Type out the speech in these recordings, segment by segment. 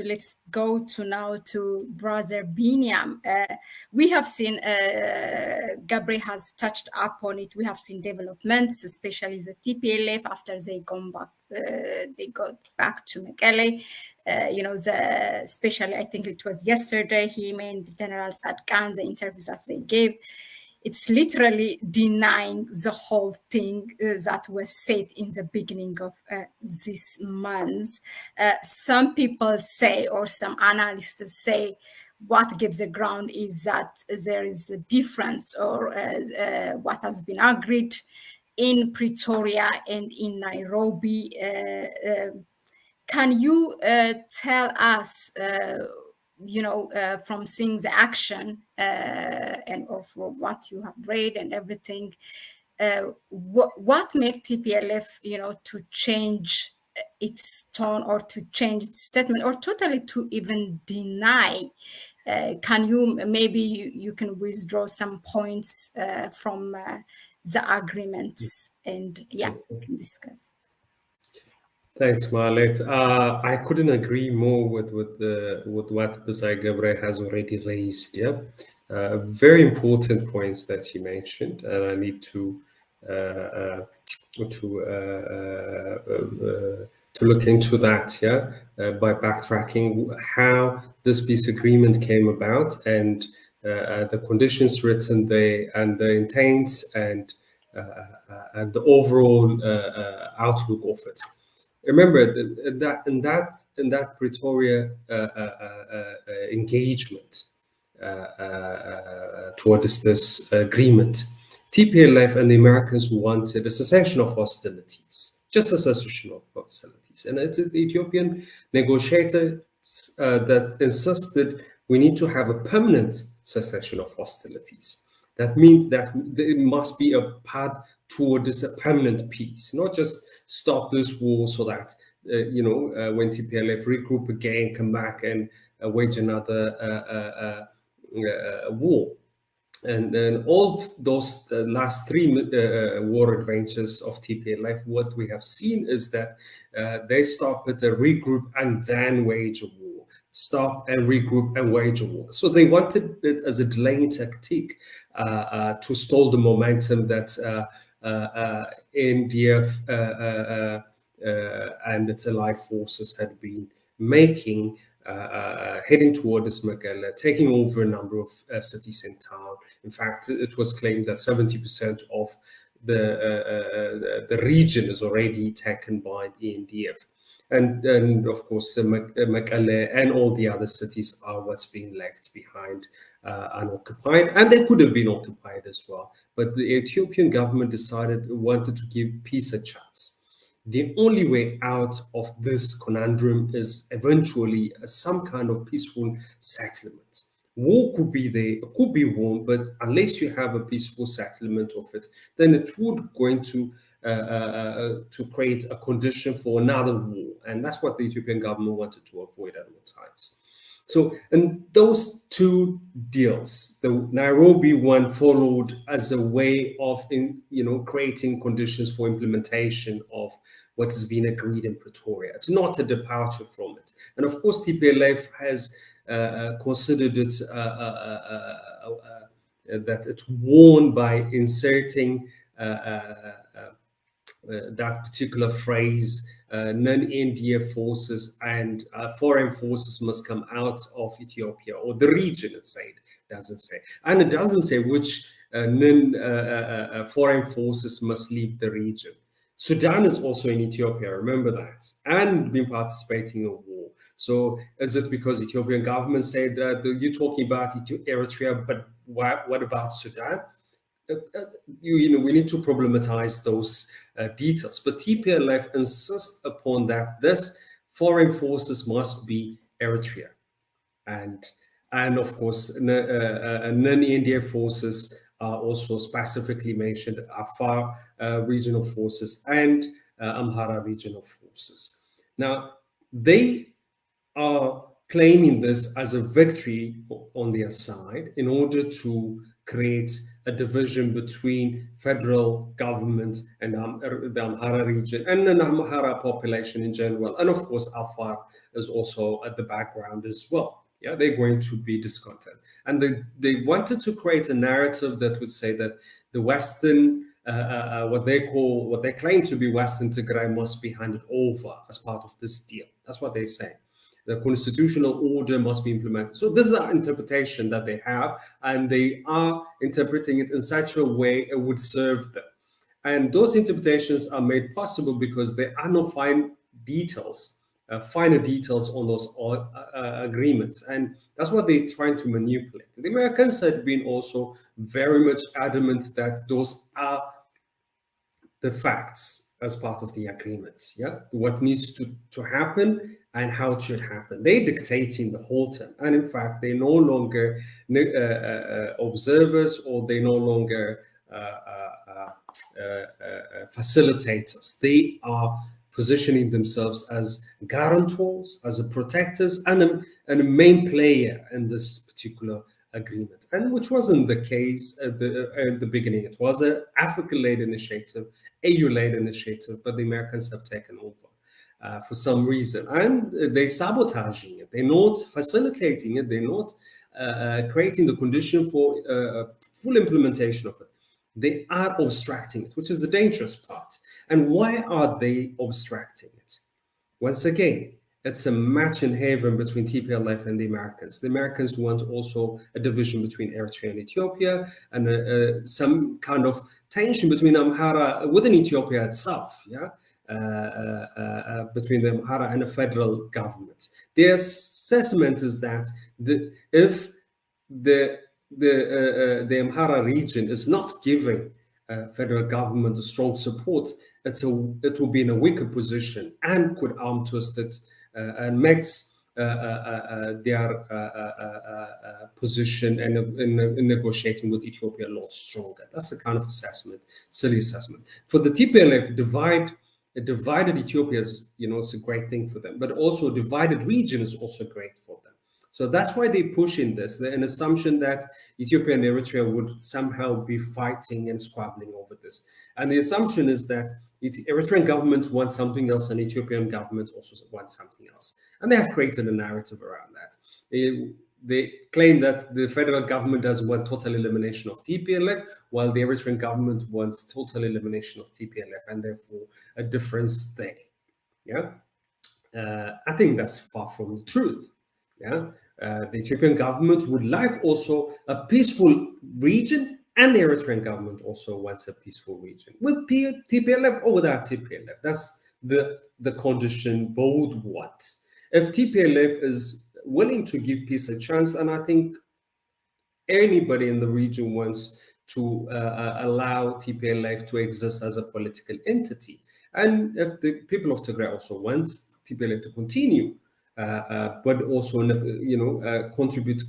let's go to now to Brother Biniam. We have seen, Gabriel has touched upon it. We have seen developments, especially the TPLF after they got back to Mekelle. Especially I think it was yesterday, him and General Sadkan, the interviews that they gave. It's literally denying the whole thing that was said in the beginning of this month. Some people say, or some analysts say, what gives the ground is that there is a difference, or what has been agreed in Pretoria and in Nairobi. Can you tell us, from seeing the action and of what you have read and everything, what made TPLF, to change its tone or to change its statement or totally to even deny? Can you, maybe you can withdraw some points from the agreements, and we can discuss. Thanks, Mahlet. I couldn't agree more with what Besai Gabriel has already raised. Very important points that he mentioned, and I need to look into that. By backtracking how this peace agreement came about, and the conditions written there, and the intents, and the overall outlook of it. Remember that in that Pretoria engagement towards this agreement, TPLF and the Americans wanted a cessation of hostilities, just a cessation of hostilities, and it's the Ethiopian negotiators that insisted we need to have a permanent cessation of hostilities. That means that it must be a path towards a permanent peace, not just stop this war so that when TPLF regroup again, come back and wage another war. And then all those last three war adventures of TPLF, what we have seen is that they stop at a regroup and then wage a war. Stop and regroup and wage a war. So they wanted it as a delaying tactic to stall the momentum that NDF and its allied forces had been making, heading towards Mekelle, taking over a number of cities in town. In fact, it was claimed that 70% of the region is already taken by the NDF. And of course, Mekelle and all the other cities are what's being left behind unoccupied, and they could have been occupied as well. But the Ethiopian government wanted to give peace a chance. The only way out of this conundrum is eventually some kind of peaceful settlement. War could be there, it could be won, but unless you have a peaceful settlement of it, then it would going to create a condition for another war, and that's what the Ethiopian government wanted to avoid at all times. So, and those two deals, the Nairobi one followed as a way of, creating conditions for implementation of what has been agreed in Pretoria. It's not a departure from it. And of course, TPLF has considered it that it's won by inserting that particular phrase, non-NDF forces and foreign forces must come out of Ethiopia, or the region, it doesn't say. And it doesn't say which foreign forces must leave the region. Sudan is also in Ethiopia, remember that, and been participating in war. So is it because Ethiopian government said that you're talking about Eritrea, but what about Sudan? We need to problematize those details, but TPLF insists upon that this foreign forces must be Eritrea, and of course non-NDF forces are also specifically mentioned, Afar regional forces and Amhara regional forces. Now they are claiming this as a victory on their side in order to create a division between federal government and the Amhara region and the Amhara population in general. And of course, Afar is also at the background as well. Yeah, they're going to be discontent. And they wanted to create a narrative that would say that the Western, what they claim to be Western Tigray must be handed over as part of this deal. That's what they say. The constitutional order must be implemented. So this is an interpretation that they have, and they are interpreting it in such a way it would serve them. And those interpretations are made possible because there are no finer details on those agreements. And that's what they're trying to manipulate. The Americans had been also very much adamant that those are the facts as part of the agreement. Yeah, what needs to happen and how it should happen. They're dictating the whole time. And in fact, they're no longer observers, or they're no longer facilitators. They are positioning themselves as guarantors, as a protectors, and a main player in this particular agreement, and which wasn't the case at the beginning. It was an African-led initiative, AU-led initiative, but the Americans have taken over for some reason, and they're sabotaging it. They're not facilitating it. They're not creating the condition for full implementation of it. They are obstructing it, which is the dangerous part. And why are they obstructing it? Once again, it's a match in heaven between TPLF and the Americans. The Americans want also a division between Eritrea and Ethiopia, and some kind of tension between Amhara within Ethiopia itself, yeah, between the Amhara and the federal government. Their assessment is that if the Amhara region is not giving federal government a strong support, it will be in a weaker position and could arm twist it and makes their position in negotiating with Ethiopia a lot stronger. That's the kind of assessment, silly assessment. For the TPLF, divided Ethiopia is, it's a great thing for them, but also a divided region is also great for them. So that's why they push in this, an assumption that Ethiopia and Eritrea would somehow be fighting and squabbling over this. And the assumption is that Eritrean government wants something else and Ethiopian government also wants something else. And they have created a narrative around that. They claim that the federal government does want total elimination of TPLF, while the Eritrean government wants total elimination of TPLF, and therefore a difference there. Yeah, I think that's far from the truth. Yeah, the Ethiopian government would like also a peaceful region, and the Eritrean government also wants a peaceful region with TPLF or without TPLF. That's the condition both want. If TPLF is willing to give peace a chance, and I think anybody in the region wants to allow TPLF to exist as a political entity, and if the people of Tigray also want TPLF to continue, but also contribute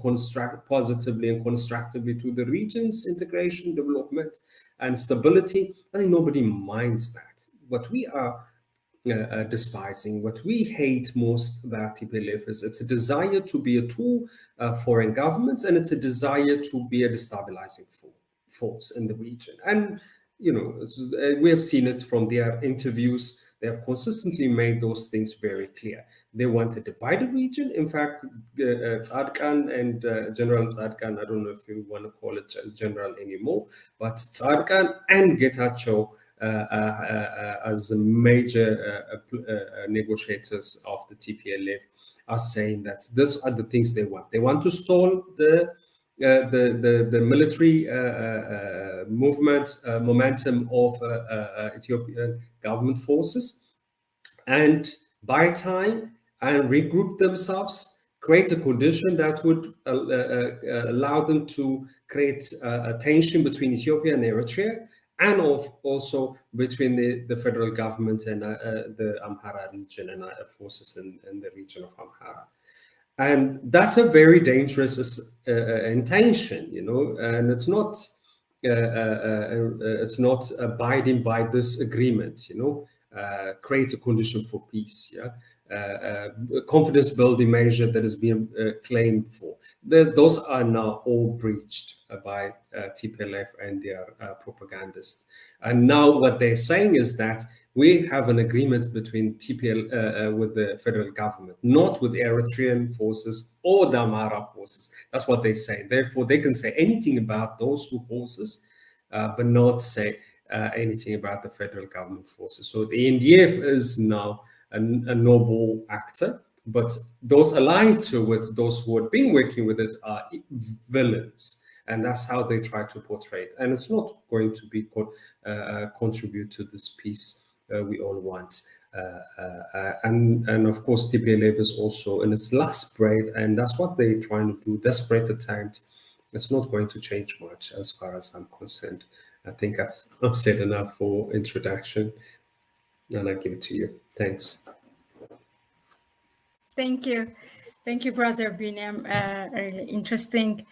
positively and constructively to the region's integration, development, and stability, I think nobody minds that. What we are despising, what we hate most about TPLF is it's a desire to be a tool foreign governments, and it's a desire to be a destabilizing force in the region. And we have seen it from their interviews. They have consistently made those things very clear. They want a divided region. In fact, Tzadkan and General Tzadkan, I don't know if you want to call it general anymore, but Tzadkan and Getachew as major negotiators of the TPLF are saying that these are the things they want. They want to stall the military movement momentum of Ethiopian government forces, and buy time and regroup themselves, create a condition that would allow them to create a tension between Ethiopia and Eritrea, and also between the federal government and the Amhara region and forces in the region of Amhara. And that's a very dangerous intention, and it's not abiding by this agreement, create a condition for peace. Yeah, confidence building measure that is being claimed for. Those are now all breached by TPLF and their propagandists. And now what they're saying is that we have an agreement between TPL with the federal government, not with Eritrean forces or the Amhara forces. That's what they say. Therefore, they can say anything about those two forces, but not say anything about the federal government forces. So the NDF is now a noble actor, but those aligned to it, those who have been working with it, are villains. And that's how they try to portray it. And it's not going to be contribute to this peace we all want. And of course, TPLF is also in its last breath, and that's what they're trying to do, desperate attempt. It's not going to change much as far as I'm concerned. I think I've said enough for introduction, and I give it to you. Thanks. Thank you. Thank you, Brother Biniam. Really interesting.